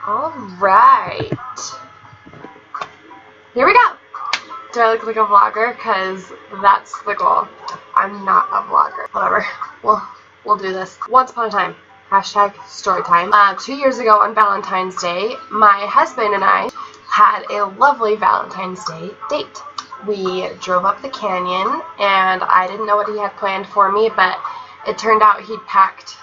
Alright. Here we go. Do I look like a vlogger? Because that's the goal. I'm not a vlogger. Whatever. We'll do this. Once upon a time. Hashtag story time. 2 years ago on Valentine's Day, my husband and I had a lovely Valentine's Day date. We drove up the canyon, and I didn't know what he had planned for me, but it turned out he'd packed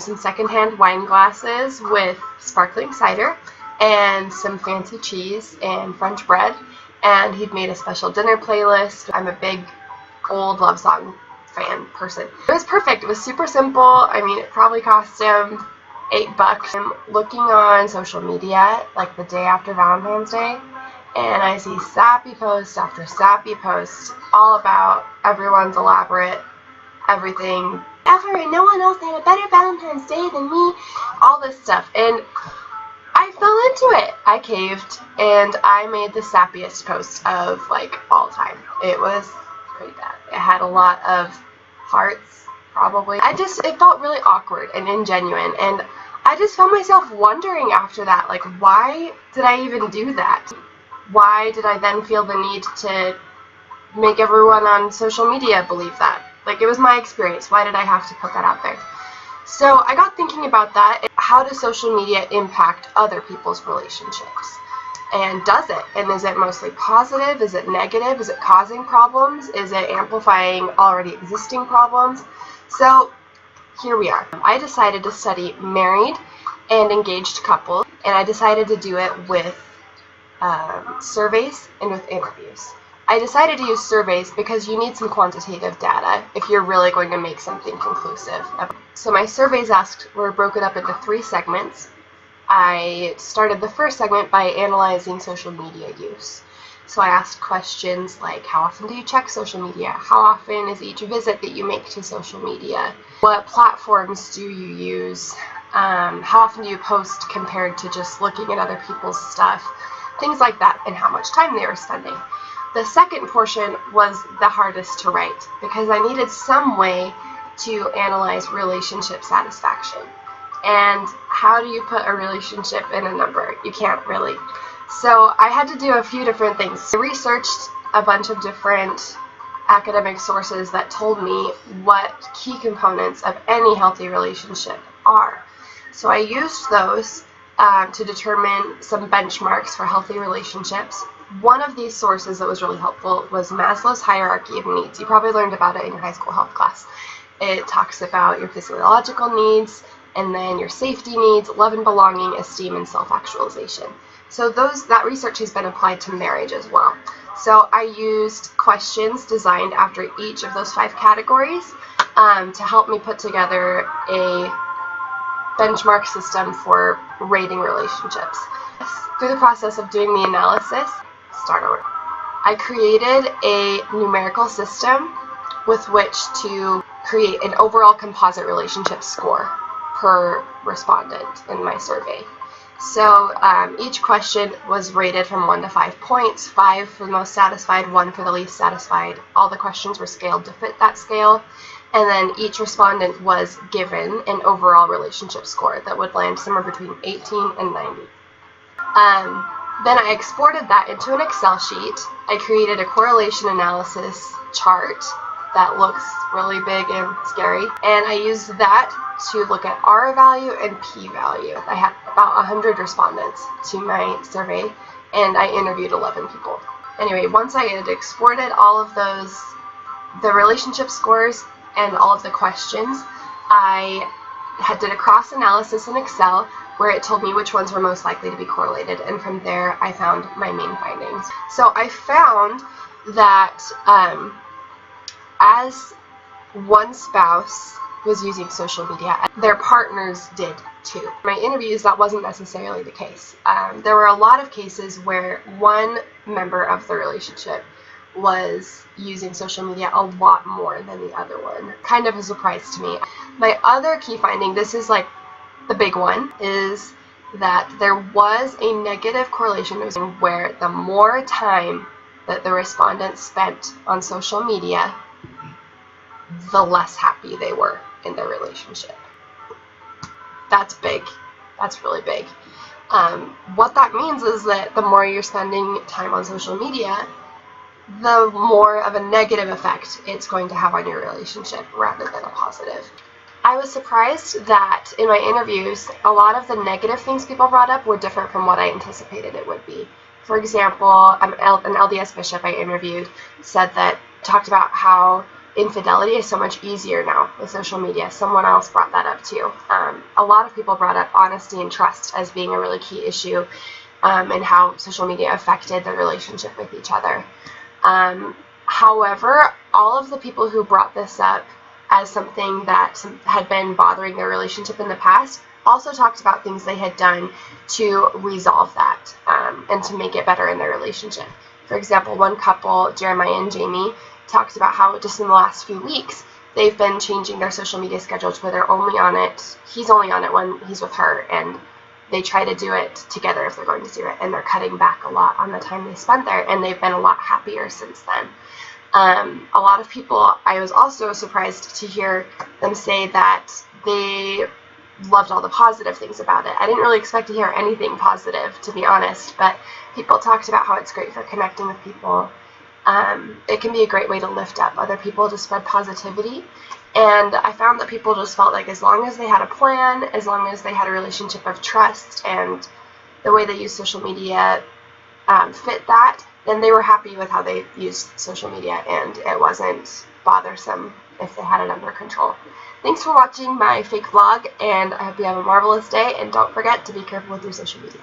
some secondhand wine glasses with sparkling cider and some fancy cheese and French bread, and he'd made a special dinner playlist. I'm a big old love song fan person. It was perfect. It was super simple. I mean, it probably cost him $8. I'm looking on social media like the day after Valentine's Day, and I see sappy post after sappy post all about everyone's elaborate everything ever, and no one else had a better Valentine's Day than me, all this stuff, and I fell into it. I caved, and I made the sappiest post of like all time. It was pretty bad. It had a lot of hearts, probably. It felt really awkward and ingenuine, and I just found myself wondering after that, like, why did I even do that? Why did I then feel the need to make everyone on social media believe that? Like, it was my experience. Why did I have to put that out there? So I got thinking about that. How does social media impact other people's relationships? And does it? And is it mostly positive? Is it negative? Is it causing problems? Is it amplifying already existing problems? So here we are. I decided to study married and engaged couples, and I decided to do it with surveys and with interviews. I decided to use surveys because you need some quantitative data if you're really going to make something conclusive. So my surveys were broken up into 3 segments. I started the first segment by analyzing social media use. So I asked questions like, how often do you check social media? How often is each visit that you make to social media? What platforms do you use? How often do you post compared to just looking at other people's stuff? Things like that, and how much time they were spending. The second portion was the hardest to write because I needed some way to analyze relationship satisfaction. And how do you put a relationship in a number? You can't really. So I had to do a few different things. I researched a bunch of different academic sources that told me what key components of any healthy relationship are. So I used those to determine some benchmarks for healthy relationships. One of these sources that was really helpful was Maslow's hierarchy of needs. You probably learned about it in your high school health class. It talks about your physiological needs, and then your safety needs, love and belonging, esteem, and self-actualization. So that research has been applied to marriage as well. So I used questions designed after each of those 5 categories to help me put together a benchmark system for rating relationships. Through the process of doing the analysis, I created a numerical system with which to create an overall composite relationship score per respondent in my survey. So each question was rated from 1 to 5 points, 5 for the most satisfied, 1 for the least satisfied. All the questions were scaled to fit that scale, and then each respondent was given an overall relationship score that would land somewhere between 18 and 90. Then I exported that into an Excel sheet. I created a correlation analysis chart that looks really big and scary, and I used that to look at R value and P value. I had about 100 respondents to my survey, and I interviewed 11 people. Anyway, once I had exported all of the relationship scores and all of the questions, I did a cross analysis in Excel where it told me which ones were most likely to be correlated, and from there I found my main findings. So I found that as one spouse was using social media, their partners did too. In my interviews, that wasn't necessarily the case. There were a lot of cases where one member of the relationship was using social media a lot more than the other one. Kind of a surprise to me. My other key finding, this is like the big one, is that there was a negative correlation where the more time that the respondents spent on social media, the less happy they were in their relationship. That's big. That's really big. What that means is that the more you're spending time on social media, the more of a negative effect it's going to have on your relationship rather than a positive. I was surprised that in my interviews, a lot of the negative things people brought up were different from what I anticipated it would be. For example, an LDS bishop I interviewed talked about how infidelity is so much easier now with social media. Someone else brought that up too. A lot of people brought up honesty and trust as being a really key issue, and how social media affected their relationship with each other. However, all of the people who brought this up as something that had been bothering their relationship in the past also talked about things they had done to resolve that, and to make it better in their relationship. For example, one couple, Jeremiah and Jamie, talked about how just in the last few weeks they've been changing their social media schedule to where they're only on it, he's only on it when he's with her, and they try to do it together if they're going to do it, and they're cutting back a lot on the time they spend there, and they've been a lot happier since then. A lot of people, I was also surprised to hear them say that they loved all the positive things about it. I didn't really expect to hear anything positive, to be honest, but people talked about how it's great for connecting with people. It can be a great way to lift up other people, to spread positivity. And I found that people just felt like as long as they had a plan, as long as they had a relationship of trust, and the way they use social media fit that, then they were happy with how they used social media, and it wasn't bothersome if they had it under control. Thanks for watching my fake vlog, and I hope you have a marvelous day, and don't forget to be careful with your social media.